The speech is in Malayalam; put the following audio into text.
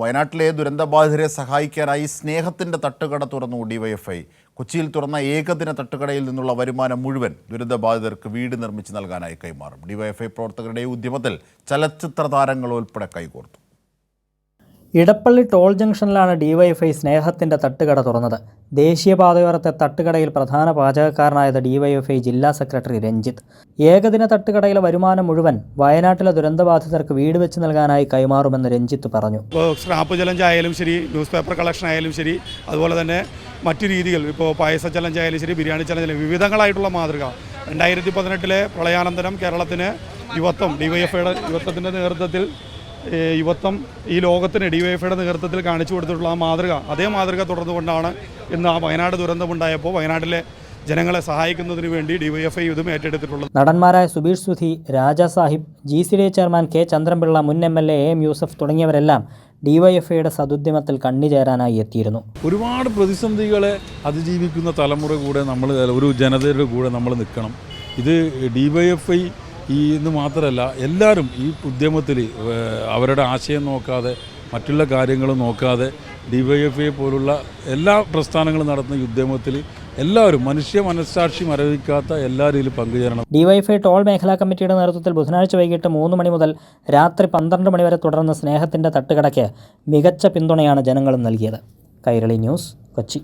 വയനാട്ടിലെ ദുരന്തബാധിതരെ സഹായിക്കാനായി സ്നേഹത്തിൻ്റെ തട്ടുകട തുറന്നു ഡിവൈഎഫ്ഐ. കൊച്ചിയിൽ തുറന്ന ഏകദിന തട്ടുകടയിൽ നിന്നുള്ള വരുമാനം മുഴുവൻ ദുരന്തബാധിതർക്ക് വീട് നിർമ്മിച്ച് നൽകാനായി കൈമാറും. ഡിവൈഎഫ്ഐ പ്രവർത്തകരുടെ ഉദ്യമത്തിൽ ചലച്ചിത്ര താരങ്ങൾ ഉൾപ്പെടെ കൈകോർത്തു. ഇടപ്പള്ളി ടോൾ ജംഗ്ഷനിലാണ് ഡിവൈഎഫ്ഐ സ്നേഹത്തിൻ്റെ തട്ടുകട തുറന്നത്. ദേശീയപാതയോരത്തെ തട്ടുകടയിൽ പ്രധാന പാചകക്കാരനായത് ഡിവൈഎഫ്ഐ ജില്ലാ സെക്രട്ടറി രഞ്ജിത്ത്. ഏകദിന തട്ടുകടയിലെ വരുമാനം മുഴുവൻ വയനാട്ടിലെ ദുരന്തബാധിതർക്ക് വീട് വെച്ച് നൽകാനായി കൈമാറുമെന്ന് രഞ്ജിത്ത് പറഞ്ഞു. സ്ക്രാപ്പ് ചലഞ്ച് ആയാലും ശരി, ന്യൂസ് പേപ്പർ കളക്ഷൻ ആയാലും ശരി, അതുപോലെ തന്നെ മറ്റു രീതികൾ, ഇപ്പോൾ പായസ ചലഞ്ച് ആയാലും ശരി, ബിരിയാണി ചലഞ്ച്, വിവിധങ്ങളായിട്ടുള്ള മാതൃക 2018 പ്രളയാനന്തരം കേരളത്തിന് യുവത്വം, ഡിവൈഎഫ്ഐയുടെ യുവത്വത്തിൻ്റെ നേതൃത്വത്തിൽ യുവത്വം ഈ ലോകത്തിന് ഡിവൈഎഫ്ഐയുടെ നേതൃത്വത്തിൽ കാണിച്ചു കൊടുത്തിട്ടുള്ള ആ മാതൃക, അതേ മാതൃക തുടർന്നുകൊണ്ടാണ് ഇന്ന് ആ വയനാട് ദുരന്തമുണ്ടായപ്പോൾ വയനാട്ടിലെ ജനങ്ങളെ സഹായിക്കുന്നതിന് വേണ്ടി ഡിവൈഎഫ്ഐ ഇതും ഏറ്റെടുത്തിട്ടുള്ളത്. നടന്മാരായ Subeesh Sudhi, Raja Sahib, GCDA chairman K Chandran Pillai, മുൻ MLA AM യൂസഫ് തുടങ്ങിയവരെല്ലാം ഡിവൈഎഫ്ഐയുടെ സദുദ്യമത്തിൽ കണ്ണിചേരാനായി എത്തിയിരുന്നു. ഒരുപാട് പ്രതിസന്ധികളെ അതിജീവിക്കുന്ന തലമുറ കൂടെ നമ്മൾ, ഒരു ജനതയുടെ കൂടെ നമ്മൾ നിൽക്കണം. ഇത് ഡിവൈഎഫ്ഐ ഇന്ന് മാത്രമല്ല, എല്ലാവരും ഈ ഉദ്യമത്തിൽ അവരുടെ ആശയം നോക്കാതെ, മറ്റുള്ള കാര്യങ്ങൾ നോക്കാതെ ഡിവൈഎഫ്ഐ പോലുള്ള എല്ലാ പ്രസ്ഥാനങ്ങളും നടത്തുന്ന ഉദ്യമത്തിൽ എല്ലാവരും മനസ്സാക്ഷി മരവിക്കാത്ത എല്ലാവരും ഇതിൽ പങ്കുചേരണം. ഡിവൈഎഫ്ഐ ടോൾ മേഖലാ കമ്മിറ്റിയുടെ നേതൃത്വത്തിൽ ബുധനാഴ്ച വൈകിട്ട് 3 മണി മുതൽ രാത്രി 12 മണി വരെ തുടർന്ന സ്നേഹത്തിൻ്റെ തട്ടുകടയ്ക്ക് മികച്ച പിന്തുണയാണ് ജനങ്ങളും നൽകിയത്. കൈരളി ന്യൂസ്, കൊച്ചി.